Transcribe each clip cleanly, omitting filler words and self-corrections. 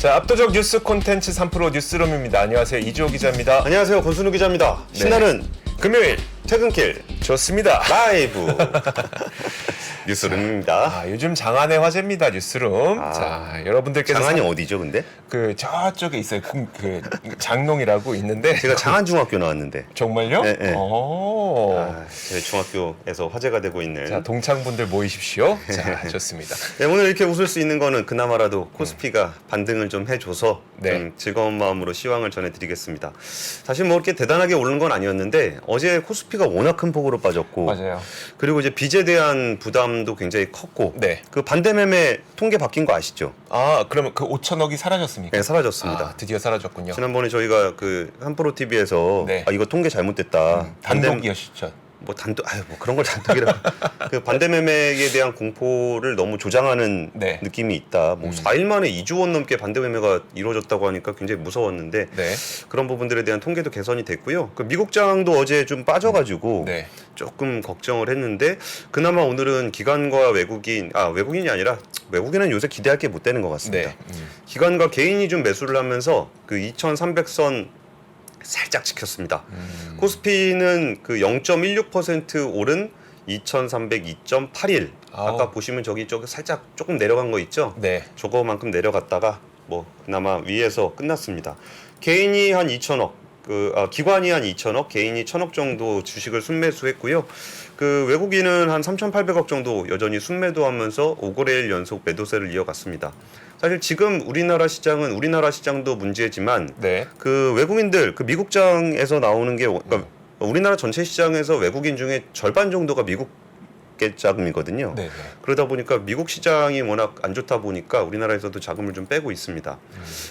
자, 압도적 뉴스 콘텐츠 3프로 뉴스룸입니다. 안녕하세요. 이주호 기자입니다. 안녕하세요. 권순우 기자입니다. 신나는 금요일 퇴근길 좋습니다. 라이브 뉴스룸입니다. 요즘 장안의 화제입니다. 뉴스룸. 자, 여러분들께서 장안이 어디죠, 근데? 그 저쪽에 있어요. 그 장롱이라고 있는데 제가 장안중학교 나왔는데. 정말요? 네, 네. 오. 제 중학교에서 화제가 되고 있는. 자, 동창분들 모이십시오. 자, 좋습니다. 네, 오늘 이렇게 웃을 수 있는 거는 그나마라도 코스피가 반등을 좀 해줘서 좀 즐거운 마음으로 시황을 전해드리겠습니다. 사실 뭐 이렇게 대단하게 오른 건 아니었는데 어제 코스피가 워낙 큰 폭으로 빠졌고, 맞아요. 그리고 이제 빚에 대한 부담도 굉장히 컸고, 네. 그 반대 매매 통계 바뀐 거 아시죠? 아, 그러면 그 5천억이 사라졌습니까? 네, 사라졌습니다. 아, 드디어 사라졌군요. 지난번에 저희가 그 한프로 TV에서 네. 이거 통계 잘못됐다. 단독이었죠. 뭐 단독 뭐 그런 걸 단독이라고 그 반대 매매에 대한 공포를 너무 조장하는 네. 느낌이 있다. 뭐 4일 만에 2조 원 넘게 반대 매매가 이루어졌다고 하니까 굉장히 무서웠는데 네. 그런 부분들에 대한 통계도 개선이 됐고요. 그 미국장도 어제 좀 빠져가지고 네. 조금 걱정을 했는데 그나마 오늘은 기관과 외국인이 아니라 외국인은 요새 기대할 게 못 되는 것 같습니다. 네. 기관과 개인이 좀 매수를 하면서 그 2,300선 살짝 지켰습니다. 코스피는 그 0.16% 오른 2,302.81. 아까 보시면 저기 살짝 조금 내려간 거 있죠? 네. 저거만큼 내려갔다가 뭐 그나마 위에서 끝났습니다. 개인이 한 2천억, 기관이 한 2천억, 개인이 1,000억 정도 주식을 순매수했고요. 그 외국인은 한 3,800억 정도 여전히 순매도하면서 5거래일 연속 매도세를 이어갔습니다. 사실 지금 우리나라 시장도 문제지만 네. 그 외국인들 그 미국장에서 나오는 게 그러니까 우리나라 전체 시장에서 외국인 중에 절반 정도가 미국 자금이거든요. 네. 그러다 보니까 미국 시장이 워낙 안 좋다 보니까 우리나라에서도 자금을 좀 빼고 있습니다.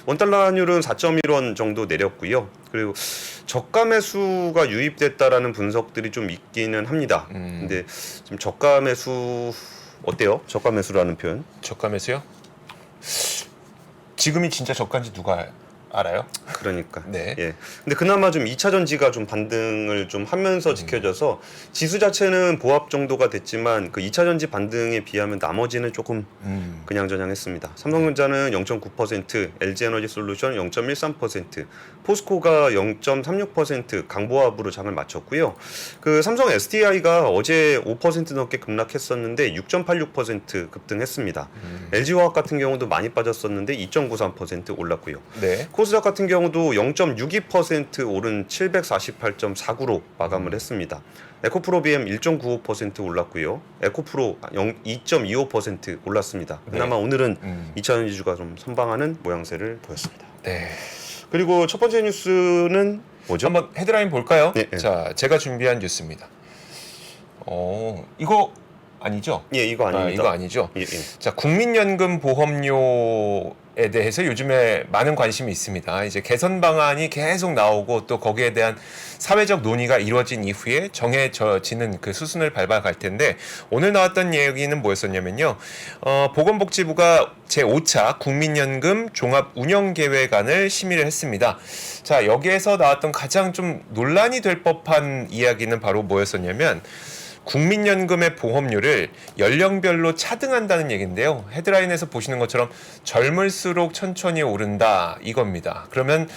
원달러 환율은 4.1원 정도 내렸고요. 그리고 저가 매수가 유입됐다라는 분석들이 좀 있기는 합니다. 근데 지금 저가 매수 어때요? 저가 매수라는 표현? 저가 매수요? 지금이 진짜 저가인지 누가 알아요? 그러니까. 네. 예. 근데 그나마 좀 2차 전지가 좀 반등을 좀 하면서 지켜져서 지수 자체는 보합 정도가 됐지만 그 2차 전지 반등에 비하면 나머지는 조금 그냥저냥했습니다. 삼성전자는 0.9%, LG에너지솔루션 0.13%, 포스코가 0.36% 강보합으로 장을 마쳤고요. 그 삼성 SDI가 어제 5% 넘게 급락했었는데 6.86% 급등했습니다. LG화학 같은 경우도 많이 빠졌었는데 2.93% 올랐고요. 네. 코스닥 같은 경우도 0.62% 오른 748.49로 마감을 했습니다. 에코프로 BM 1.95% 올랐고요. 에코프로 2.25% 올랐습니다. 그나마 오늘은 2차 전지주가 좀 선방하는 모양새를 보였습니다. 네. 그리고 첫 번째 뉴스는 뭐죠? 한번 헤드라인 볼까요? 네, 네. 자, 제가 준비한 뉴스입니다. 이거 아니죠? 예, 이거 아닙니다. 이거 아니죠? 예. 자, 국민연금 보험료에 대해서 요즘에 많은 관심이 있습니다. 이제 개선 방안이 계속 나오고 또 거기에 대한 사회적 논의가 이루어진 이후에 정해지는 그 수순을 밟아갈 텐데 오늘 나왔던 얘기는 뭐였었냐면요. 보건복지부가 제5차 국민연금 종합운영계획안을 심의를 했습니다. 자, 여기에서 나왔던 가장 좀 논란이 될 법한 이야기는 바로 뭐였었냐면 국민연금의 보험료를 연령별로 차등한다는 얘기인데요. 헤드라인에서 보시는 것처럼 젊을수록 천천히 오른다 이겁니다. 그러면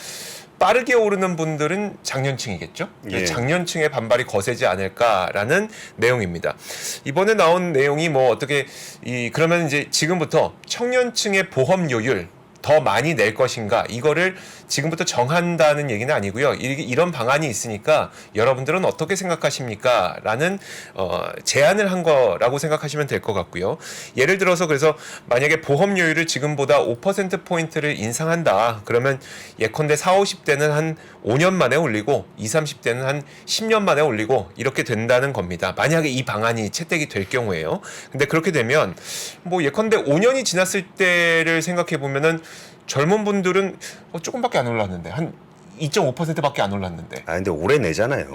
빠르게 오르는 분들은 장년층이겠죠? 예. 장년층의 반발이 거세지 않을까라는 내용입니다. 이번에 나온 내용이 뭐 어떻게 그러면 이제 지금부터 청년층의 보험료율 더 많이 낼 것인가 이거를 지금부터 정한다는 얘기는 아니고요. 이런 방안이 있으니까 여러분들은 어떻게 생각하십니까? 라는 제안을 한 거라고 생각하시면 될 것 같고요. 예를 들어서 그래서 만약에 보험료율을 지금보다 5%포인트를 인상한다. 그러면 예컨대 40, 50대는 한 5년 만에 올리고 20, 30대는 한 10년 만에 올리고 이렇게 된다는 겁니다. 만약에 이 방안이 채택이 될 경우에요. 근데 그렇게 되면 뭐 예컨대 5년이 지났을 때를 생각해 보면은 젊은 분들은 조금밖에 안 올랐는데 한 2.5%밖에 안 올랐는데. 근데 오래 내잖아요.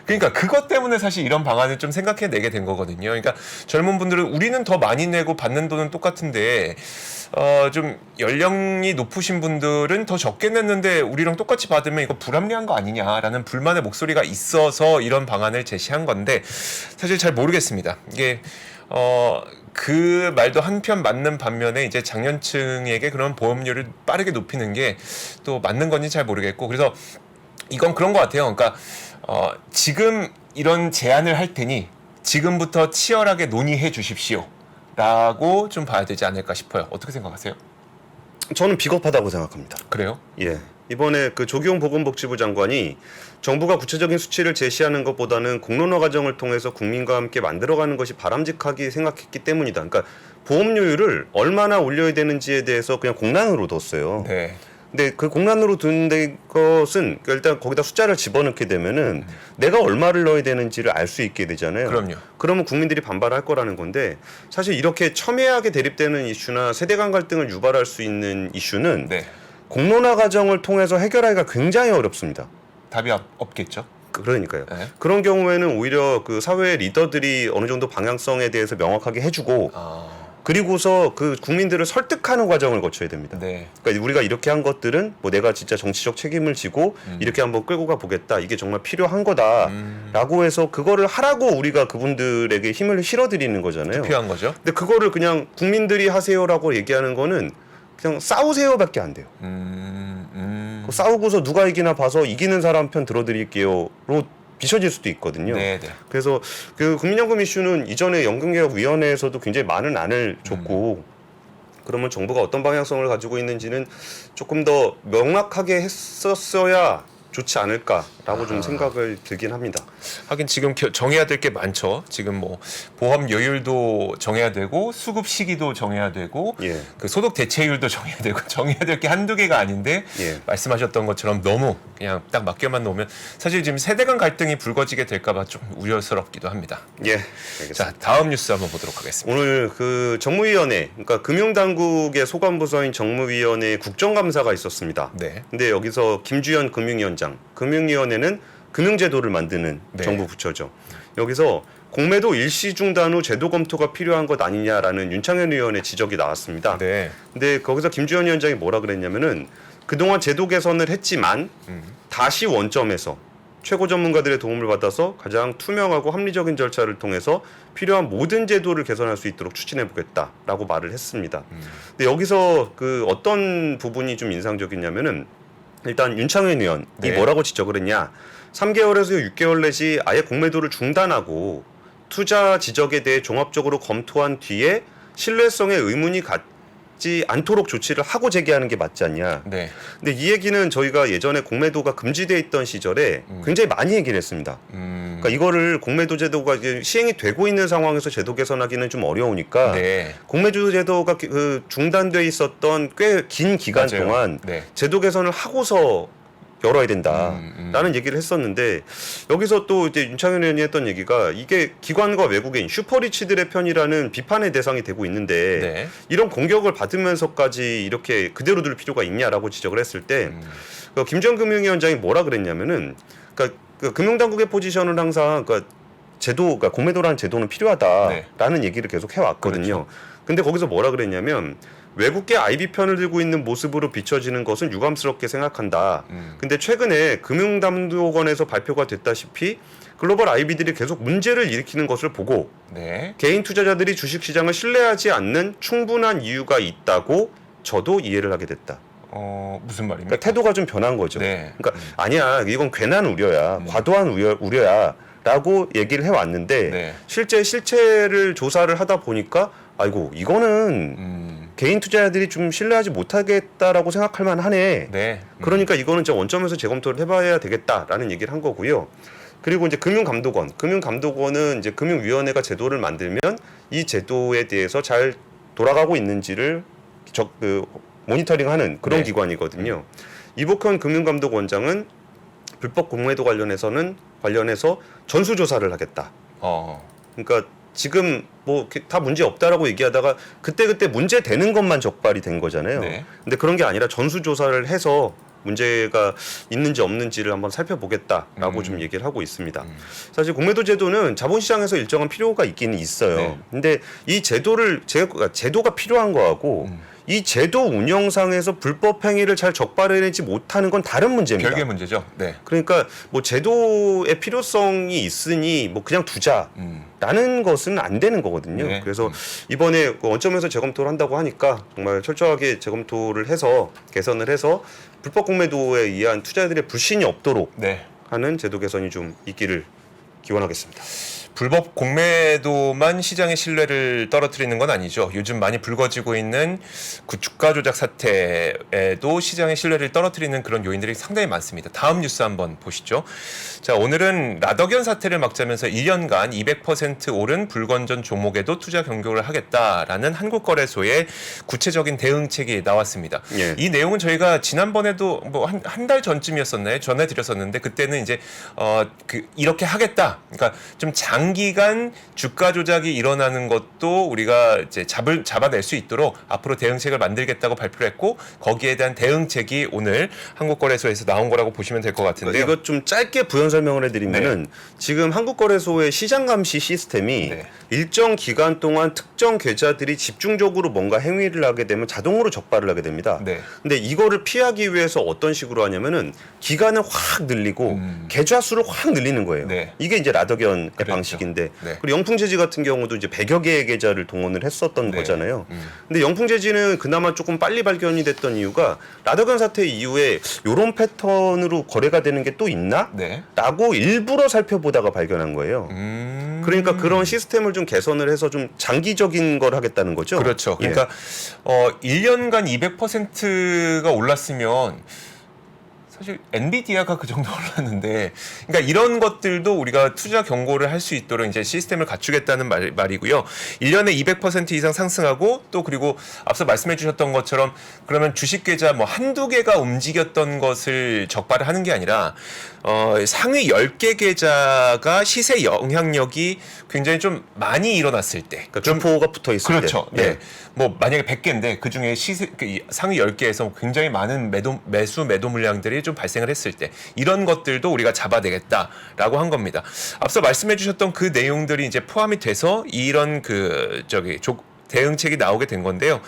그러니까 그것 때문에 사실 이런 방안을 좀 생각해내게 된 거거든요. 그러니까 젊은 분들은 우리는 더 많이 내고 받는 돈은 똑같은데 좀 연령이 높으신 분들은 더 적게 냈는데 우리랑 똑같이 받으면 이거 불합리한 거 아니냐라는 불만의 목소리가 있어서 이런 방안을 제시한 건데 사실 잘 모르겠습니다. 이게 그 말도 한편 맞는 반면에 이제 장년층에게 그런 보험료를 빠르게 높이는 게 또 맞는 건지 잘 모르겠고 그래서 이건 그런 것 같아요. 그러니까 지금 이런 제안을 할 테니 지금부터 치열하게 논의해 주십시오라고 좀 봐야 되지 않을까 싶어요. 어떻게 생각하세요? 저는 비겁하다고 생각합니다. 그래요? 예. 이번에 그 조기용 보건복지부 장관이 정부가 구체적인 수치를 제시하는 것보다는 공론화 과정을 통해서 국민과 함께 만들어가는 것이 바람직하게 생각했기 때문이다. 그러니까 보험료율을 얼마나 올려야 되는지에 대해서 그냥 공란으로 뒀어요. 네. 근데 그 공란으로 둔 것은 일단 거기다 숫자를 집어넣게 되면은 내가 얼마를 넣어야 되는지를 알 수 있게 되잖아요. 그럼요. 그러면 국민들이 반발할 거라는 건데 사실 이렇게 첨예하게 대립되는 이슈나 세대 간 갈등을 유발할 수 있는 이슈는 네. 공론화 과정을 통해서 해결하기가 굉장히 어렵습니다. 답이 없겠죠. 그러니까요. 네. 그런 경우에는 오히려 그 사회의 리더들이 어느 정도 방향성에 대해서 명확하게 해주고 그리고서 그 국민들을 설득하는 과정을 거쳐야 됩니다. 네. 그러니까 우리가 이렇게 한 것들은 뭐 내가 진짜 정치적 책임을 지고 이렇게 한번 끌고 가 보겠다. 이게 정말 필요한 거다라고 해서 그거를 하라고 우리가 그분들에게 힘을 실어드리는 거잖아요. 필요한 거죠. 근데 그거를 그냥 국민들이 하세요라고 얘기하는 거는 그냥 싸우세요밖에 안 돼요. 싸우고서 누가 이기나 봐서 이기는 사람 편 들어드릴게요로 비춰질 수도 있거든요. 네, 네. 그래서 그 국민연금 이슈는 이전에 연금개혁위원회에서도 굉장히 많은 안을 줬고 그러면 정부가 어떤 방향성을 가지고 있는지는 조금 더 명확하게 했었어야 좋지 않을까라고 좀 생각을 들긴 합니다. 하긴 지금 정해야 될 게 많죠. 지금 뭐 보험료율도 정해야 되고 수급 시기도 정해야 되고 예. 그 소득 대체율도 정해야 되고 정해야 될 게 한두 개가 아닌데 예. 말씀하셨던 것처럼 너무 그냥 딱 맡겨만 놓으면 사실 지금 세대 간 갈등이 불거지게 될까 봐 좀 우려스럽기도 합니다. 예, 알겠습니다. 자, 다음 뉴스 한번 보도록 하겠습니다. 오늘 그 정무위원회, 그러니까 금융당국의 소관부서인 정무위원회 국정감사가 있었습니다. 네. 근데 여기서 김주현 금융위원장, 금융위원회는 금융제도를 만드는 네. 정부 부처죠. 여기서 공매도 일시 중단 후 제도 검토가 필요한 것 아니냐라는 윤창현 의원의 지적이 나왔습니다. 네. 근데 거기서 김주현 위원장이 뭐라 그랬냐면은 그동안 제도 개선을 했지만 다시 원점에서 최고 전문가들의 도움을 받아서 가장 투명하고 합리적인 절차를 통해서 필요한 모든 제도를 개선할 수 있도록 추진해 보겠다라고 말을 했습니다. 근데 여기서 그 어떤 부분이 좀 인상적이냐면은 일단 윤창현 의원이 네. 뭐라고 지적을 했냐? 3개월에서 6개월 내지 아예 공매도를 중단하고 투자 지적에 대해 종합적으로 검토한 뒤에 신뢰성에 의문이 갖지 않도록 조치를 하고 제기하는 게 맞지 않냐? 네. 근데 이 얘기는 저희가 예전에 공매도가 금지돼 있던 시절에 굉장히 많이 얘기를 했습니다. 그러니까 이거를 공매도 제도가 이제 시행이 되고 있는 상황에서 제도 개선하기는 좀 어려우니까 네. 공매도 제도가 그 중단돼 있었던 꽤 긴 기간 맞아요. 동안 네. 제도 개선을 하고서 열어야 된다라는 얘기를 했었는데 여기서 또 이제 윤창현 의원이 했던 얘기가 이게 기관과 외국인 슈퍼리치들의 편이라는 비판의 대상이 되고 있는데 네. 이런 공격을 받으면서까지 이렇게 그대로 둘 필요가 있냐라고 지적을 했을 때 김주현 금융위원장이 뭐라 그랬냐면은 그러니까 그 금융당국의 포지션은 항상 그러니까 그러니까 공매도라는 제도는 필요하다라는 얘기를 계속 해왔거든요. 근데 거기서 뭐라 그랬냐면 외국계 IB 편을 들고 있는 모습으로 비춰지는 것은 유감스럽게 생각한다. 근데 최근에 금융담독원에서 발표가 됐다시피 글로벌 IB들이 계속 문제를 일으키는 것을 보고 네. 개인 투자자들이 주식시장을 신뢰하지 않는 충분한 이유가 있다고 저도 이해를 하게 됐다. 무슨 말입니까? 그러니까 태도가 좀 변한 거죠. 네. 그러니까 아니야 이건 괜한 우려야, 과도한 우려야라고 얘기를 해왔는데 네. 실체를 조사를 하다 보니까 아이고 이거는 개인 투자자들이 좀 신뢰하지 못하겠다라고 생각할 만하네. 네. 그러니까 이거는 진짜 원점에서 재검토를 해봐야 되겠다라는 얘기를 한 거고요. 그리고 이제 금융감독원은 이제 금융위원회가 제도를 만들면 이 제도에 대해서 잘 돌아가고 있는지를 모니터링하는 그런 네. 기관이거든요. 이복현 금융감독원장은 불법 공매도 관련해서 전수조사를 하겠다. 그러니까 지금 뭐 다 문제 없다라고 얘기하다가 그때 문제 되는 것만 적발이 된 거잖아요. 네. 근데 그런 게 아니라 전수조사를 해서 문제가 있는지 없는지를 한번 살펴보겠다라고 좀 얘기를 하고 있습니다. 사실 공매도 제도는 자본시장에서 일정한 필요가 있기는 있어요. 네. 근데 이 제도가 필요한 거하고 이 제도 운영상에서 불법 행위를 잘 적발해내지 못하는 건 다른 문제입니다. 별개 문제죠. 네. 그러니까 뭐 제도의 필요성이 있으니 뭐 그냥 두자라는 것은 안 되는 거거든요. 네. 그래서 이번에 그 원점에서 재검토를 한다고 하니까 정말 철저하게 재검토를 해서 개선을 해서 불법 공매도에 의한 투자들의 불신이 없도록 네. 하는 제도 개선이 좀 있기를 기원하겠습니다. 불법 공매도만 시장의 신뢰를 떨어뜨리는 건 아니죠. 요즘 많이 불거지고 있는 그 주가 조작 사태에도 시장의 신뢰를 떨어뜨리는 그런 요인들이 상당히 많습니다. 다음 뉴스 한번 보시죠. 자, 오늘은 라더견 사태를 막자면서 1년간 200% 오른 불건전 종목에도 투자 경고를 하겠다라는 한국거래소의 구체적인 대응책이 나왔습니다. 예. 이 내용은 저희가 지난번에도 뭐 한 달 전쯤이었었나요? 전해드렸었는데 그때는 이제 이렇게 하겠다. 그러니까 좀 장기간 주가 조작이 일어나는 것도 우리가 이제 잡아낼 수 있도록 앞으로 대응책을 만들겠다고 발표를 했고 거기에 대한 대응책이 오늘 한국거래소에서 나온 거라고 보시면 될 것 같은데요. 이것 좀 짧게 부연 설명을 해드리면은 지금 한국거래소의 시장 감시 시스템이 네. 일정 기간 동안 특정 계좌들이 집중적으로 뭔가 행위를 하게 되면 자동으로 적발을 하게 됩니다. 네. 근데 이거를 피하기 위해서 어떤 식으로 하냐면은 기간을 확 늘리고 계좌 수를 확 늘리는 거예요. 네. 이게 이제 라더견의 그렇죠. 방식인데 네. 그리고 영풍재지 같은 경우도 이제 100여 개의 계좌를 동원을 했었던 네. 거잖아요. 근데 영풍재지는 그나마 조금 빨리 발견이 됐던 이유가 라더견 사태 이후에 이런 패턴으로 거래가 되는 게 또 있나? 네. 라고 일부러 살펴보다가 발견한 거예요. 그러니까 그런 시스템을 좀 개선을 해서 좀 장기적인 걸 하겠다는 거죠. 그렇죠. 예. 그러니까 1년간 200%가 올랐으면 사실 엔비디아가 그 정도 올랐는데, 그러니까 이런 것들도 우리가 투자 경고를 할 수 있도록 이제 시스템을 갖추겠다는 말이고요. 1년에 200% 이상 상승하고 또 그리고 앞서 말씀해 주셨던 것처럼 그러면 주식 계좌 뭐 한두 개가 움직였던 것을 적발을 하는 게 아니라 상위 10개 계좌가 시세 영향력이 굉장히 좀 많이 일어났을 때. 그러니까 주포가 붙어 있을 그렇죠. 때. 네. 뭐 만약에 100개인데 그 중에 상위 10개에서 굉장히 많은 매도 물량들이 좀 발생을 했을 때 이런 것들도 우리가 잡아내겠다라고 한 겁니다. 앞서 말씀해 주셨던 그 내용들이 이제 포함이 돼서 이런 대응책이 나오게 된 건데요.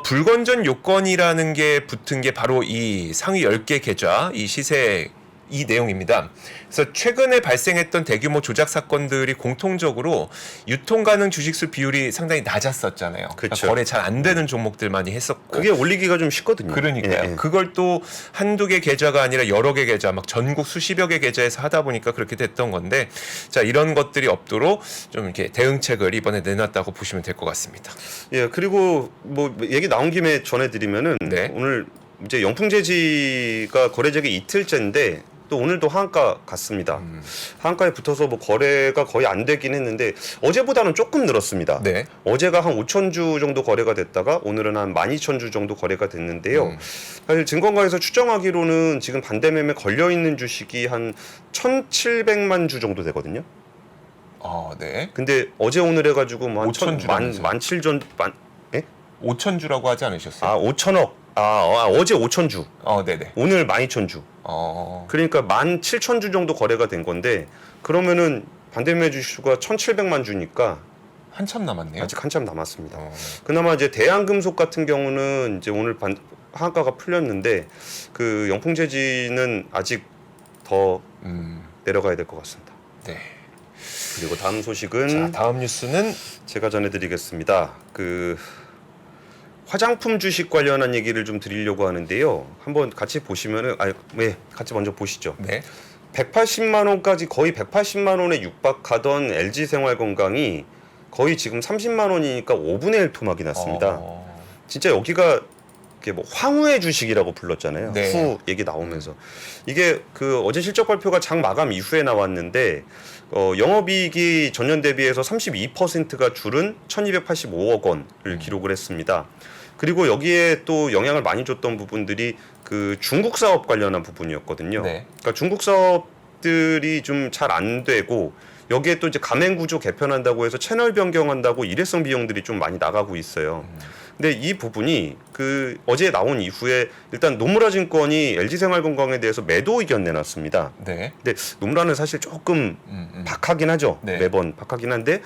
불건전 요건이라는 게 붙은 게 바로 이 상위 10개 계좌 이 시세 이 내용입니다. 그래서 최근에 발생했던 대규모 조작 사건들이 공통적으로 유통 가능 주식수 비율이 상당히 낮았었잖아요. 그러니까 그쵸. 거래 잘 안 되는 종목들 많이 했었고. 그게 올리기가 좀 쉽거든요. 그러니까요. 예, 예. 그걸 또 한두 개 계좌가 아니라 여러 개 계좌, 막 전국 수십여 개 계좌에서 하다 보니까 그렇게 됐던 건데, 자, 이런 것들이 없도록 좀 이렇게 대응책을 이번에 내놨다고 보시면 될 것 같습니다. 예, 그리고 뭐 얘기 나온 김에 전해드리면은 네. 오늘 이제 영풍재지가 거래되기 이틀째인데 또 오늘도 하한가 갔습니다. 하한가에 붙어서 뭐 거래가 거의 안 되긴 했는데 어제보다는 조금 늘었습니다. 네. 어제가 한 5,000주 정도 거래가 됐다가 오늘은 한 12,000주 정도 거래가 됐는데요. 사실 증권가에서 추정하기로는 지금 반대매매 걸려 있는 주식이 한 1,700만 주 정도 되거든요. 네. 근데 어제 오늘 해가지고 뭐 한 5,000 주라면서요. 5,000주라고 하지 않으셨어요? 5천억. 어제 5,000주. 네네. 오늘 12,000주. 그러니까 17,000주 정도 거래가 된 건데 그러면은 반대매매 주수가 1,700만 주니까 한참 남았네요. 아직 한참 남았습니다. 그나마 이제 대한금속 같은 경우는 이제 오늘 하한가가 풀렸는데 그 영풍재지는 아직 더 내려가야 될 것 같습니다. 네. 그리고 다음 소식은 자, 다음 뉴스는 제가 전해드리겠습니다. 그 화장품 주식 관련한 얘기를 좀 드리려고 하는데요. 한번 같이 보시면은 같이 먼저 보시죠. 네. 180만 원까지 거의 180만 원에 육박하던 LG 생활건강이 거의 지금 30만 원이니까 5분의 1 토막이 났습니다. 진짜 여기가 이게 뭐 황후의 주식이라고 불렀잖아요. 네. 후 얘기 나오면서 이게 그 어제 실적 발표가 장 마감 이후에 나왔는데 영업이익이 전년 대비해서 32%가 줄은 1,285억 원을 기록을 했습니다. 그리고 여기에 또 영향을 많이 줬던 부분들이 그 중국 사업 관련한 부분이었거든요. 네. 그러니까 중국 사업들이 좀 잘 안 되고 여기에 또 이제 가맹 구조 개편한다고 해서 채널 변경한다고 일회성 비용들이 좀 많이 나가고 있어요. 근데 이 부분이 그 어제 나온 이후에 일단 노무라 증권이 LG생활건강에 대해서 매도 의견 내놨습니다. 네. 근데 노무라는 사실 조금 박하긴 하죠. 네. 매번 박하긴 한데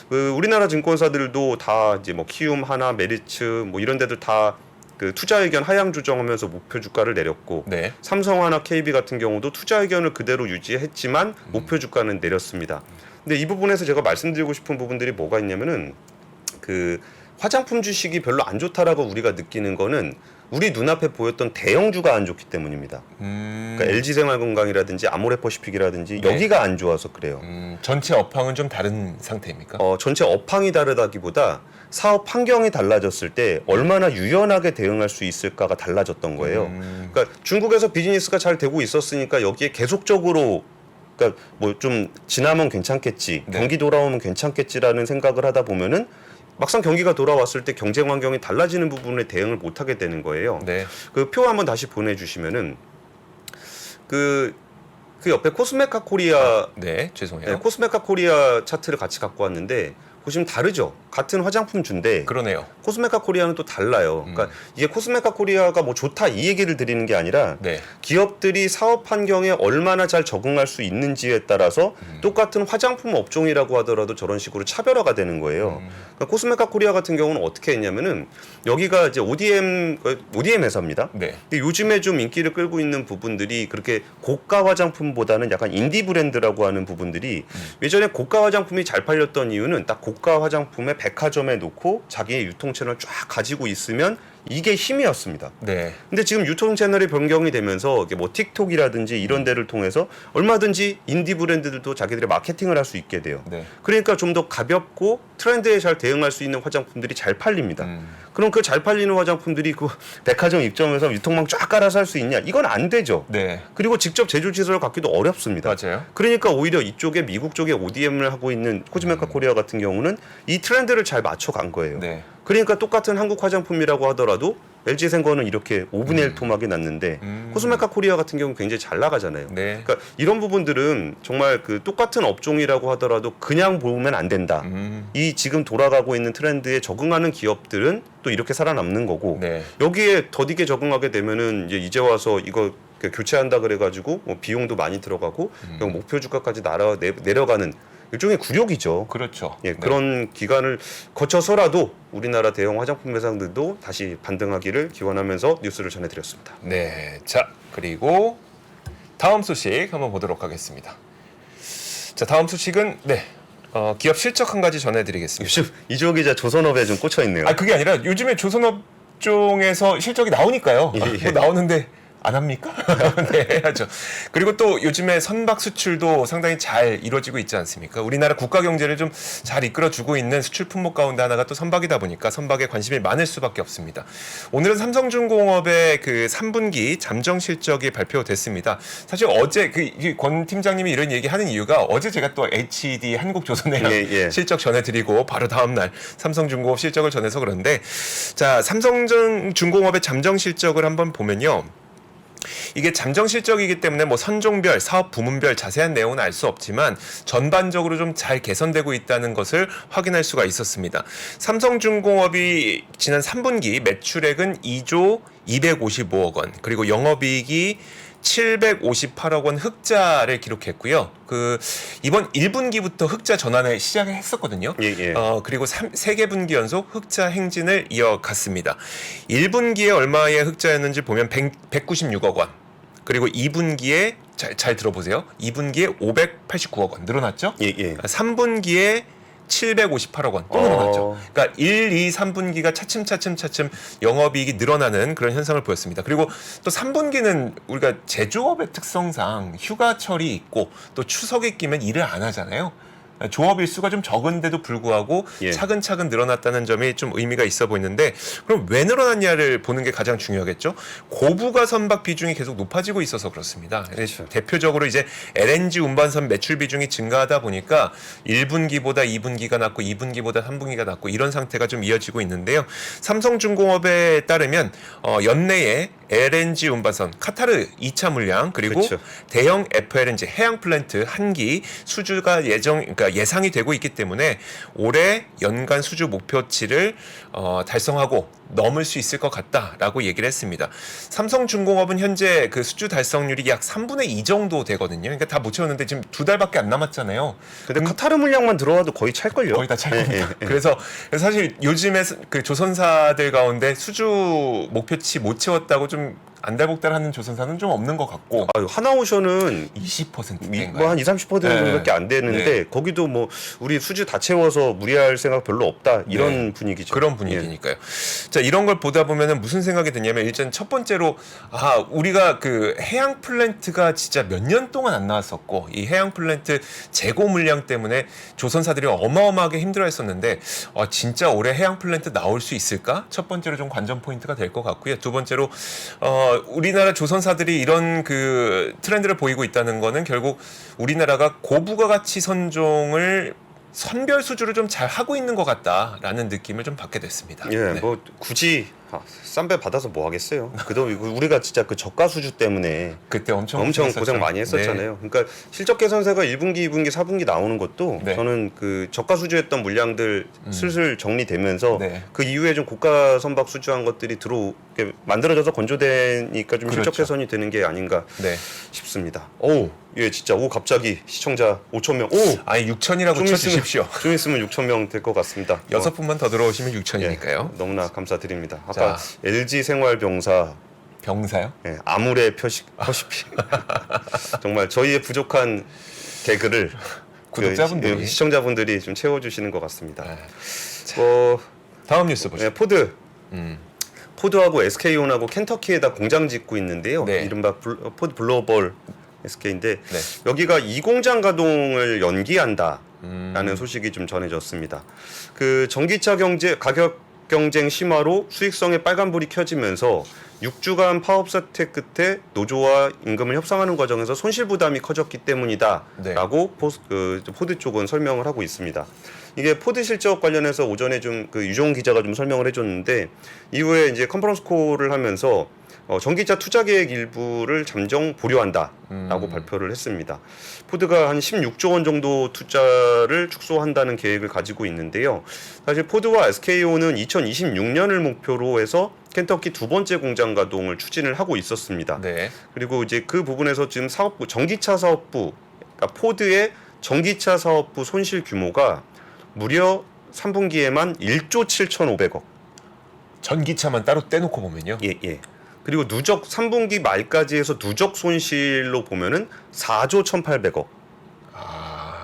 그 우리나라 증권사들도 다 이제 뭐 키움, 하나, 메리츠 뭐 이런 데들 다 그 투자 의견 하향 조정하면서 목표 주가를 내렸고 네. 삼성하나 KB 같은 경우도 투자 의견을 그대로 유지했지만 목표 주가는 내렸습니다. 근데 이 부분에서 제가 말씀드리고 싶은 부분들이 뭐가 있냐면은 그 화장품 주식이 별로 안 좋다라고 우리가 느끼는 거는 우리 눈앞에 보였던 대형주가 안 좋기 때문입니다. 그러니까 LG생활건강이라든지 아모레퍼시픽이라든지 네. 여기가 안 좋아서 그래요. 전체 업황은 좀 다른 상태입니까? 전체 업황이 다르다기보다 사업 환경이 달라졌을 때 얼마나 유연하게 대응할 수 있을까가 달라졌던 거예요. 그러니까 중국에서 비즈니스가 잘 되고 있었으니까 여기에 계속적으로 그러니까 뭐 좀 지나면 괜찮겠지, 네. 경기 돌아오면 괜찮겠지라는 생각을 하다 보면은 막상 경기가 돌아왔을 때 경쟁 환경이 달라지는 부분에 대응을 못 하게 되는 거예요. 네. 그 표 한번 다시 보내주시면은 그 옆에 코스메카 코리아 네. 죄송해요. 네, 코스메카 코리아 차트를 같이 갖고 왔는데 보시면 다르죠. 같은 화장품주인데 그러네요. 코스메카 코리아는 또 달라요. 그러니까 이게 코스메카 코리아가 뭐 좋다 이 얘기를 드리는 게 아니라 네. 기업들이 사업 환경에 얼마나 잘 적응할 수 있는지에 따라서 똑같은 화장품 업종이라고 하더라도 저런 식으로 차별화가 되는 거예요. 그러니까 코스메카 코리아 같은 경우는 어떻게 했냐면은 여기가 이제 ODM 회사입니다. 네. 근데 요즘에 좀 인기를 끌고 있는 부분들이 그렇게 고가 화장품보다는 약간 인디 브랜드라고 하는 부분들이 예전에 고가 화장품이 잘 팔렸던 이유는 딱 고가 화장품에 백화점에 놓고 자기의 유통 채널 쫙 가지고 있으면 이게 힘이었습니다. 네. 근데 지금 유통 채널이 변경이 되면서 이게 뭐 틱톡이라든지 이런 데를 통해서 얼마든지 인디 브랜드들도 자기들의 마케팅을 할 수 있게 돼요. 네. 그러니까 좀 더 가볍고 트렌드에 잘 대응할 수 있는 화장품들이 잘 팔립니다. 그럼 그 잘 팔리는 화장품들이 그 백화점 입점해서 유통망 쫙 깔아서 할 수 있냐? 이건 안 되죠. 네. 그리고 직접 제조 시설을 갖기도 어렵습니다. 맞아요. 그러니까 오히려 이쪽에 미국 쪽에 ODM을 하고 있는 코스메카 코리아 같은 경우는 이 트렌드를 잘 맞춰간 거예요. 네. 그러니까 똑같은 한국 화장품이라고 하더라도 LG생과는 이렇게 5분의 1 토막이 났는데 코스메카 코리아 같은 경우는 굉장히 잘 나가잖아요. 네. 그러니까 이런 부분들은 정말 그 똑같은 업종이라고 하더라도 그냥 보면 안 된다. 이 지금 돌아가고 있는 트렌드에 적응하는 기업들은 또 이렇게 살아남는 거고 네. 여기에 더디게 적응하게 되면은 이제 와서 이거 교체한다 그래가지고 뭐 비용도 많이 들어가고 목표 주가까지 내려가는 일종의 굴욕이죠. 그렇죠. 예, 네. 그런 기간을 거쳐서라도 우리나라 대형 화장품 회사들도 다시 반등하기를 기원하면서 뉴스를 전해드렸습니다. 네. 자, 그리고 다음 소식 한번 보도록 하겠습니다. 자, 다음 소식은 기업 실적 한 가지 전해드리겠습니다. 요즘 이주호 기자 조선업에 좀 꽂혀 있네요. 아, 그게 아니라 요즘에 조선업종에서 실적이 나오니까요. 예. 뭐 나오는데 안 합니까? 네, 해야죠. 그리고 또 요즘에 선박 수출도 상당히 잘 이루어지고 있지 않습니까? 우리나라 국가 경제를 좀 잘 이끌어주고 있는 수출 품목 가운데 하나가 또 선박이다 보니까 선박에 관심이 많을 수밖에 없습니다. 오늘은 삼성중공업의 그 3분기 잠정 실적이 발표됐습니다. 사실 어제 권 팀장님이 이런 얘기 하는 이유가 어제 제가 또 HD 한국조선해양 예. 실적 전해드리고 바로 다음날 삼성중공업 실적을 전해서 그런데 자, 삼성중공업의 잠정 실적을 한번 보면요. 이게 잠정 실적이기 때문에 뭐 선종별, 사업 부문별 자세한 내용은 알 수 없지만 전반적으로 좀 잘 개선되고 있다는 것을 확인할 수가 있었습니다. 삼성중공업이 지난 3분기 매출액은 2조 255억 원, 그리고 영업이익이 758억 원 흑자를 기록했고요. 이번 1분기부터 흑자 전환을 시작했었거든요. 예. 그리고 3개 분기 연속 흑자 행진을 이어갔습니다. 1분기에 얼마의 흑자였는지 보면 196억 원. 그리고 2분기에 잘 들어보세요. 2분기에 589억 원 늘어났죠? 예. 3분기에 758억 원 또 늘어났죠. 그러니까 1, 2, 3분기가 차츰 영업이익이 늘어나는 그런 현상을 보였습니다. 그리고 또 3분기는 우리가 제조업의 특성상 휴가철이 있고 또 추석이 끼면 일을 안 하잖아요. 조업 일수가 좀 적은데도 불구하고 예. 차근차근 늘어났다는 점이 좀 의미가 있어 보이는데 그럼 왜 늘어났냐를 보는 게 가장 중요하겠죠. 고부가 선박 비중이 계속 높아지고 있어서 그렇습니다. 그렇죠. 대표적으로 이제 LNG 운반선 매출 비중이 증가하다 보니까 1분기보다 2분기가 낮고 2분기보다 3분기가 낮고 이런 상태가 좀 이어지고 있는데요. 삼성중공업에 따르면 연내에 LNG 운반선 카타르 2차 물량 그리고 그렇죠. 대형 FLNG 해양 플랜트 1기 수주가 그러니까 그러니까 예상이 되고 있기 때문에 올해 연간 수주 목표치를 달성하고 넘을 수 있을 것 같다라고 얘기를 했습니다. 삼성중공업은 현재 그 수주 달성률이 약 3분의 2 정도 되거든요. 그러니까 다 못 채웠는데 지금 2달밖에 안 남았잖아요. 근데 카타르 물량만 들어와도 거의 찰걸요. 거의 다 찰 겁니다. 그래서 사실 요즘에 그 조선사들 가운데 수주 목표치 못 채웠다고 좀 안달복달하는 조선사는 좀 없는 것 같고 하나오션은 20%대인가요? 뭐 한 20-30% 정도밖에 안 되는데 거기도 뭐 우리 수주 다 채워서 무리할 생각 별로 없다 이런 분위기죠. 그런 분위기니까요. 자, 이런 걸 보다 보면은 무슨 생각이 드냐면 일단 첫 번째로 우리가 그 해양 플랜트가 진짜 몇 년 동안 안 나왔었고 이 해양 플랜트 재고 물량 때문에 조선사들이 어마어마하게 힘들어했었는데 진짜 올해 해양 플랜트 나올 수 있을까? 첫 번째로 좀 관전 포인트가 될 것 같고요. 두 번째로 우리나라 조선사들이 이런 그 트렌드를 보이고 있다는 거는 결국 우리나라가 고부가가치 선종을 선별 수주를 좀 잘 하고 있는 것 같다라는 느낌을 좀 받게 됐습니다. 예, 네. 뭐 굳이 싼 배 받아서 뭐 하겠어요. 그도 우리가 진짜 그 저가 수주 때문에 그때 엄청 고생 많이 했었잖아요. 네. 그러니까 실적 개선세가 1분기, 2분기, 4분기 나오는 것도 네. 저는 그 저가 수주했던 물량들 슬슬 정리되면서 네. 그 이후에 좀 고가 선박 수주한 것들이 들어오게 만들어져서 건조되니까 좀 실적 그렇죠. 개선이 되는 게 아닌가 네. 싶습니다. 예, 진짜 갑자기 시청자 5,000명. 아니 6천이라고 쳐주십시오. 좀 있으면 6,000명 될 것 같습니다. 6분만 더 들어오시면 6천이니까요. 예, 너무나 감사드립니다. 아까 자. LG 생활병사 병사요? 아무래 퍼시피 정말 저희의 부족한 개그를 구독자분들이 시청자분들이 좀 채워주시는 것 같습니다. 네. 다음 뉴스 보시죠. 포드. 음. 포드하고 SK온하고 켄터키에다 공장 짓고 있는데요. 네. 이른바 포드 글로벌 SK인데 네. 여기가 이 공장 가동을 연기한다라는 소식이 좀 전해졌습니다. 그 전기차 가격 경쟁 심화로 수익성에 빨간불이 켜지면서 6주간 파업 사태 끝에 노조와 임금을 협상하는 과정에서 손실 부담이 커졌기 때문이다라고 포드 쪽은 설명을 하고 있습니다. 이게 포드 실적 관련해서 오전에 좀 그 유종 기자가 좀 설명을 해줬는데 이후에 이제 컨퍼런스 콜을 하면서 전기차 투자 계획 일부를 잠정 보류한다라고 발표를 했습니다. 포드가 한 16조 원 정도 투자를 축소한다는 계획을 가지고 있는데요. 사실 포드와 SK온은 2026년을 목표로 해서 켄터키 두 번째 공장 가동을 추진을 하고 있었습니다. 네. 그리고 이제 그 부분에서 지금 사업부, 전기차 사업부, 그러니까 포드의 전기차 사업부 손실 규모가 무려 3분기에만 1조 7,500억. 전기차만 따로 떼놓고 보면요. 예. 그리고 누적 3분기 말까지 해서 누적 손실로 보면은 4조 1,800억.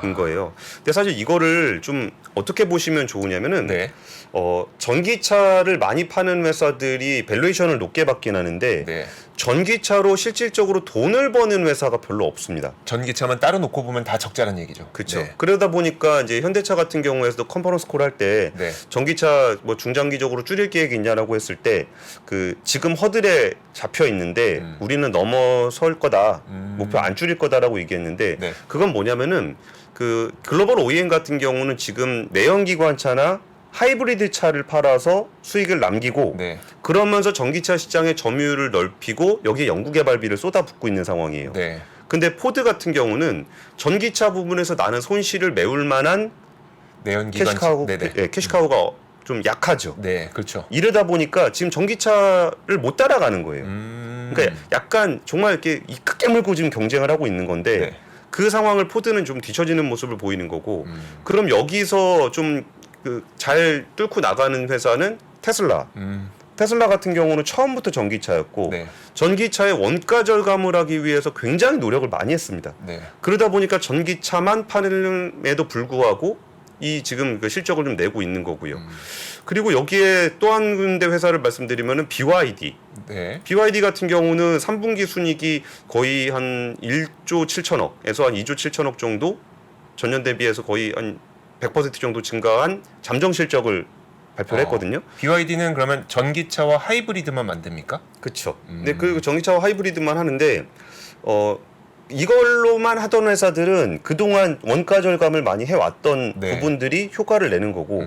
인 거예요. 근데 사실 이거를 좀 어떻게 보시면 좋으냐면은 네. 전기차를 많이 파는 회사들이 밸류에이션을 높게 받긴 하는데 네. 전기차로 실질적으로 돈을 버는 회사가 별로 없습니다. 전기차만 따로 놓고 보면 다 적자란 얘기죠. 그렇죠. 네. 그러다 보니까 이제 현대차 같은 경우에서도 컨퍼런스 콜 할 때 네. 전기차 뭐 중장기적으로 줄일 계획이 있냐라고 했을 때 그 지금 허들에 잡혀 있는데 우리는 넘어설 거다. 목표 안 줄일 거다라고 얘기했는데 네. 그건 뭐냐면은 그 글로벌 OEM 같은 경우는 지금 내연기관차나 하이브리드 차를 팔아서 수익을 남기고 네. 그러면서 전기차 시장의 점유율을 넓히고 여기에 연구개발비를 쏟아붓고 있는 상황이에요. 네. 근데 포드 같은 경우는 전기차 부분에서 나는 손실을 메울 만한 내연기관 캐시카우가 좀 약하죠. 네, 그렇죠. 이러다 보니까 지금 전기차를 못 따라가는 거예요. 그러니까 약간 정말 이렇게 크 깨물고 지금 경쟁을 하고 있는 건데 네. 그 상황을 포드는 좀 뒤처지는 모습을 보이는 거고 그럼 여기서 좀 잘 뚫고 나가는 회사는 테슬라. 테슬라 같은 경우는 처음부터 전기차였고 네. 전기차의 원가 절감을 하기 위해서 굉장히 노력을 많이 했습니다. 네. 그러다 보니까 전기차만 파는에도 불구하고 이 지금 그 실적을 좀 내고 있는 거고요. 그리고 여기에 또 한 군데 회사를 말씀드리면은 BYD. 네. BYD 같은 경우는 3분기 순이익이 거의 한 1조 7천억에서 한 2조 7천억 정도 전년 대비해서 거의 한 100% 정도 증가한 잠정 실적을 발표를 했거든요. BYD는 그러면 전기차와 하이브리드만 만듭니까? 그렇죠. 근데 그 전기차와 하이브리드만 하는데 이걸로만 하던 회사들은 그동안 원가 절감을 많이 해왔던 네. 부분들이 효과를 내는 거고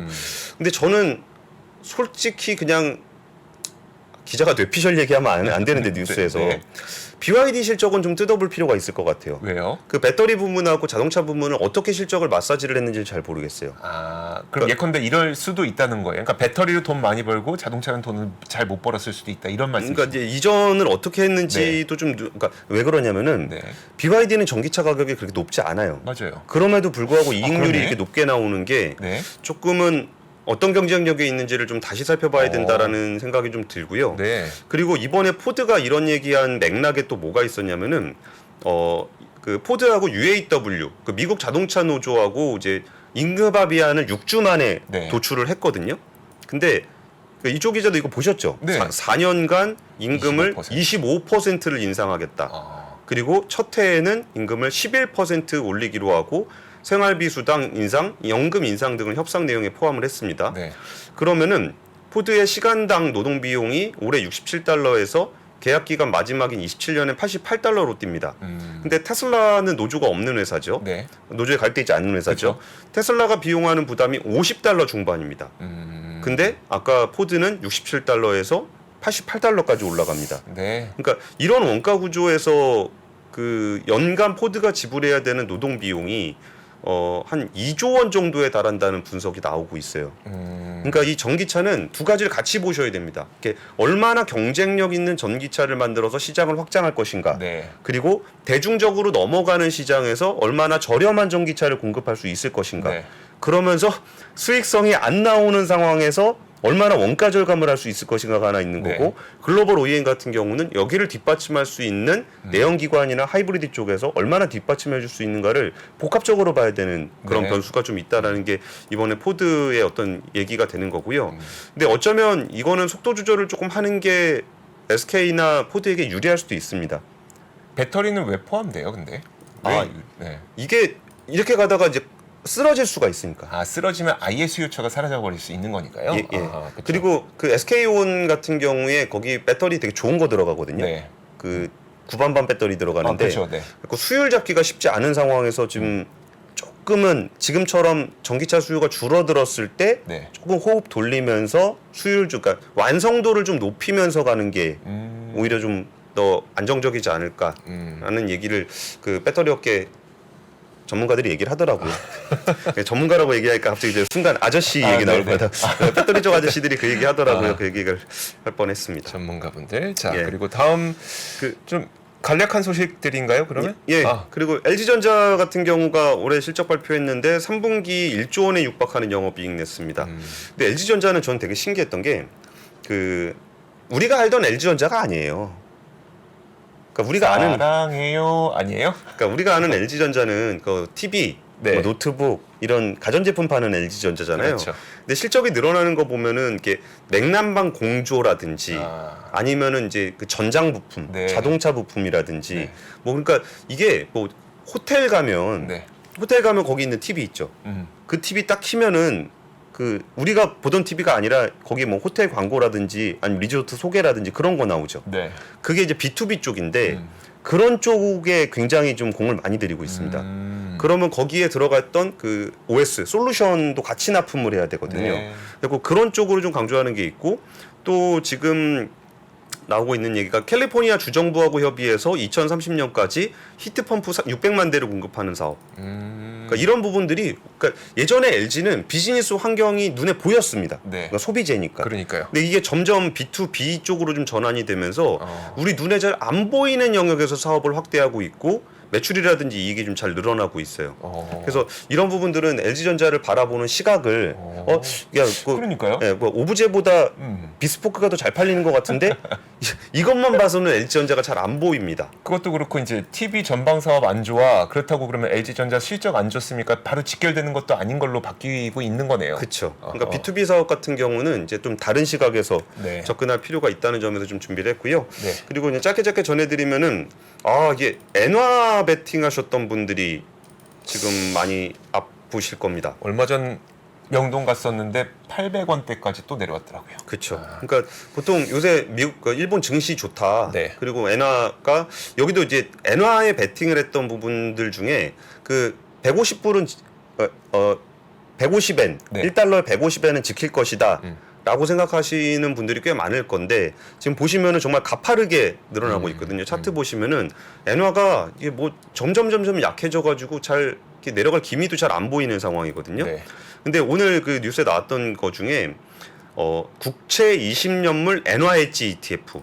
근데 저는 솔직히 그냥 기자가 뇌피셜 얘기하면 안 되는데 뉴스에서 네. BYD 실적은 좀 뜯어볼 필요가 있을 것 같아요. 왜요? 그 배터리 부문하고 자동차 부문을 어떻게 실적을 마사지를 했는지 잘 모르겠어요. 아, 그럼 예컨대 이럴 수도 있다는 거예요. 그러니까 배터리로 돈 많이 벌고 자동차는 돈을 잘 못 벌었을 수도 있다. 이런 말씀이시죠? 그러니까 이제 이전을 어떻게 했는지도 좀 그러니까 왜 그러냐면은 네. BYD는 전기차 가격이 그렇게 높지 않아요. 맞아요. 그럼에도 불구하고 이익률이 그러네. 이렇게 높게 나오는 게 네. 조금은 어떤 경쟁력이 있는지를 좀 다시 살펴봐야 된다라는 생각이 좀 들고요. 네. 그리고 이번에 포드가 이런 얘기한 맥락에 또 뭐가 있었냐면은 그 포드하고 UAW 그 미국 자동차 노조하고 이제 임금 합의안을 6주 만에 네. 도출을 했거든요. 근데 그 이쪽 기자도 이거 보셨죠? 네. 4년간 임금을 25%. 25%를 인상하겠다. 아, 그리고 첫 해에는 임금을 11% 올리기로 하고 생활비 수당 인상, 연금 인상 등을 협상 내용에 포함을 했습니다. 네. 그러면은 포드의 시간당 노동 비용이 올해 67달러에서 계약 기간 마지막인 27년에 88달러로 뜁니다. 근데 테슬라는 노조가 없는 회사죠. 네. 노조에 갈데 있지 않는 회사죠. 테슬라가 비용하는 부담이 50달러 중반입니다. 근데 아까 포드는 67달러에서 88달러까지 올라갑니다. 네. 그러니까 이런 원가 구조에서 그 연간 포드가 지불해야 되는 노동 비용이 한 2조 원 정도에 달한다는 분석이 나오고 있어요. 그러니까 이 전기차는 두 가지를 같이 보셔야 됩니다. 이게 얼마나 경쟁력 있는 전기차를 만들어서 시장을 확장할 것인가. 네. 그리고 대중적으로 넘어가는 시장에서 얼마나 저렴한 전기차를 공급할 수 있을 것인가. 네. 그러면서 수익성이 안 나오는 상황에서 얼마나 원가 절감을 할 수 있을 것인가가 하나 있는 네. 거고 글로벌 OEM 같은 경우는 여기를 뒷받침할 수 있는 내연기관이나 하이브리드 쪽에서 얼마나 뒷받침해 줄 수 있는가를 복합적으로 봐야 되는 그런 네. 변수가 좀 있다라는 게 이번에 포드의 어떤 얘기가 되는 거고요. 근데 어쩌면 이거는 속도 조절을 조금 하는 게 SK나 포드에게 유리할 수도 있습니다. 배터리는 왜 포함돼요, 근데? 아, 네. 이게 이렇게 가다가 이제 쓰러질 수가 있으니까. 아, 쓰러지면 아예 수요처가 사라져 버릴 수 있는 거니까요. 예, 예. 아, 그쵸. 그리고 그 SK온 같은 경우에 거기 배터리 되게 좋은 거 들어가거든요. 네. 그 9반반 배터리 들어가는데 그렇죠. 네. 그 수율 잡기가 쉽지 않은 상황에서 지금 조금은 지금처럼 전기차 수요가 줄어들었을 때 네. 조금 호흡 돌리면서 그러니까 완성도를 좀 높이면서 가는 게 오히려 좀 더 안정적이지 않을까라는 얘기를 그 배터리 업계 전문가들이 얘기를 하더라고요. 전문가라고 얘기하니까 갑자기 이제 순간 아저씨 얘기 나올 네네. 거다. 배터리 쪽 아저씨들이 그 얘기 하더라고요. 그 얘기를 할 뻔했습니다. 전문가분들. 자, 예. 그리고 다음 그- 좀 간략한 소식들인가요, 그러면? 예. 아, 그리고 LG전자 같은 경우가 올해 실적 발표했는데 3분기 1조 원에 육박하는 영업이익 냈습니다. 근데 LG전자는 저는 되게 신기했던 게 그 우리가 알던 LG전자가 아니에요. 그러니까 우리가 아는 LG전자는 그 TV, 네. 뭐 노트북 이런 가전제품 파는 LG전자잖아요. 그렇죠. 근데 실적이 늘어나는 거 보면은 이렇게 냉난방 공조라든지 아니면은 이제 그 전장 부품, 네. 자동차 부품이라든지 네. 뭐 그러니까 이게 뭐 호텔 가면 네. 거기 있는 TV 있죠. 음. 그 TV 딱 키면은 그 우리가 보던 TV가 아니라 거기 뭐 호텔 광고라든지 아니면 리조트 소개라든지 그런 거 나오죠. 네. 그게 이제 B2B 쪽인데 그런 쪽에 굉장히 좀 공을 많이 들이고 있습니다. 그러면 거기에 들어갔던 그 OS 솔루션도 같이 납품을 해야 되거든요. 네. 그리고 그런 쪽으로 좀 강조하는 게 있고 또 지금 나오고 있는 얘기가 캘리포니아 주정부하고 협의해서 2030년까지 히트펌프 600만 대를 공급하는 사업. 그러니까 이런 부분들이 그러니까 예전에 LG는 비즈니스 환경이 눈에 보였습니다. 네. 그러니까 소비재니까. 그러니까요. 근데 이게 점점 B2B 쪽으로 좀 전환이 되면서 우리 눈에 잘 안 보이는 영역에서 사업을 확대하고 있고 매출이라든지 이익이 좀 잘 늘어나고 있어요. 그래서 이런 부분들은 LG전자를 바라보는 시각을 그러니까요. 뭐 오브제보다 비스포크가 더 잘 팔리는 것 같은데 이것만 봐서는 LG전자가 잘 안 보입니다. 그것도 그렇고 이제 TV 전방 사업 안 좋아. 그렇다고 그러면 LG전자 실적 안 좋습니까? 바로 직결되는 것도 아닌 걸로 바뀌고 있는 거네요. 그렇죠. 그러니까 B2B 사업 같은 경우는 이제 좀 다른 시각에서 네. 접근할 필요가 있다는 점에서 좀 준비를 했고요. 네. 그리고 이제 짧게 전해드리면은 이게 엔화 베팅 하셨던 분들이 지금 많이 아프실 겁니다. 얼마 전 명동 갔었는데 800원대까지 또 내려왔더라고요. 그렇죠. 그러니까 보통 요새 일본 증시 좋다. 네. 그리고 엔화가 여기도 이제 엔화에 베팅을 했던 부분들 중에 그 150불은 150엔, 네. 1달러에 150엔은 지킬 것이다. 라고 생각하시는 분들이 꽤 많을 건데 지금 보시면은 정말 가파르게 늘어나고 있거든요. 차트 보시면은 엔화가 이게 뭐 점점 약해져 가지고 잘 이렇게 내려갈 기미도 잘 안 보이는 상황이거든요. 네. 근데 오늘 그 뉴스에 나왔던 거 중에 국채 20년물 엔화 해지 ETF.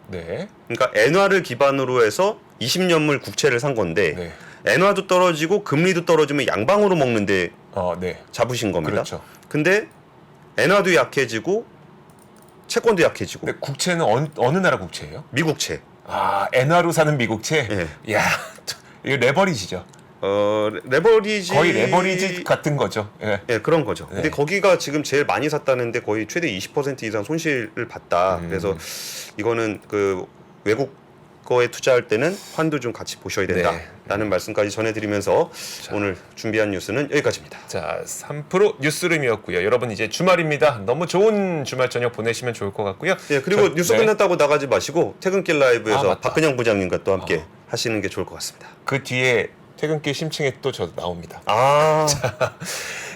네. 그러니까 엔화를 기반으로 해서 20년물 국채를 산 건데 네. 엔화도 떨어지고 금리도 떨어지면 양방으로 먹는데 네. 잡으신 겁니다. 그렇죠. 근데 엔화도 약해지고 채권도 약해지고 근데 국채는 어느 나라 국채예요? 미국채. 엔화로 사는 미국채? 예. 야, 이거 레버리지죠. 레버리지 거의 레버리지 같은 거죠. 예. 예, 그런 거죠. 네. 근데 거기가 지금 제일 많이 샀다는데 거의 최대 20% 이상 손실을 봤다. 그래서 이거는 그 외국 거에 투자할 때는 환도 좀 같이 보셔야 된다라는 말씀까지 전해드리면서 오늘 준비한 뉴스는 여기까지입니다. 자, 3프로 뉴스룸이었고요. 여러분 이제 주말입니다. 너무 좋은 주말 저녁 보내시면 좋을 것 같고요. 예, 그리고 뉴스 네. 끝났다고 나가지 마시고 퇴근길 라이브에서 맞다. 박근영 부장님과 또 함께 하시는 게 좋을 것 같습니다. 그 뒤에 퇴근길 심층에 또 저 나옵니다.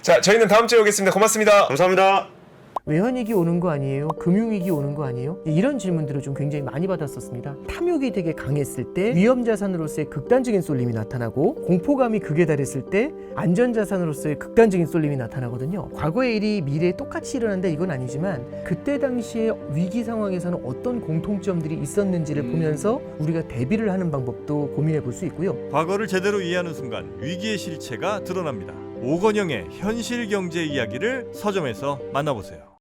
자, 저희는 다음 주에 오겠습니다. 고맙습니다. 감사합니다. 외환위기 오는 거 아니에요? 금융위기 오는 거 아니에요? 이런 질문들을 좀 굉장히 많이 받았었습니다. 탐욕이 되게 강했을 때 위험자산으로서의 극단적인 쏠림이 나타나고 공포감이 극에 달했을 때 안전자산으로서의 극단적인 쏠림이 나타나거든요. 과거의 일이 미래에 똑같이 일어난다 이건 아니지만 그때 당시에 위기 상황에서는 어떤 공통점들이 있었는지를 보면서 우리가 대비를 하는 방법도 고민해 볼 수 있고요. 과거를 제대로 이해하는 순간 위기의 실체가 드러납니다. 오건영의 현실 경제 이야기를 서점에서 만나보세요.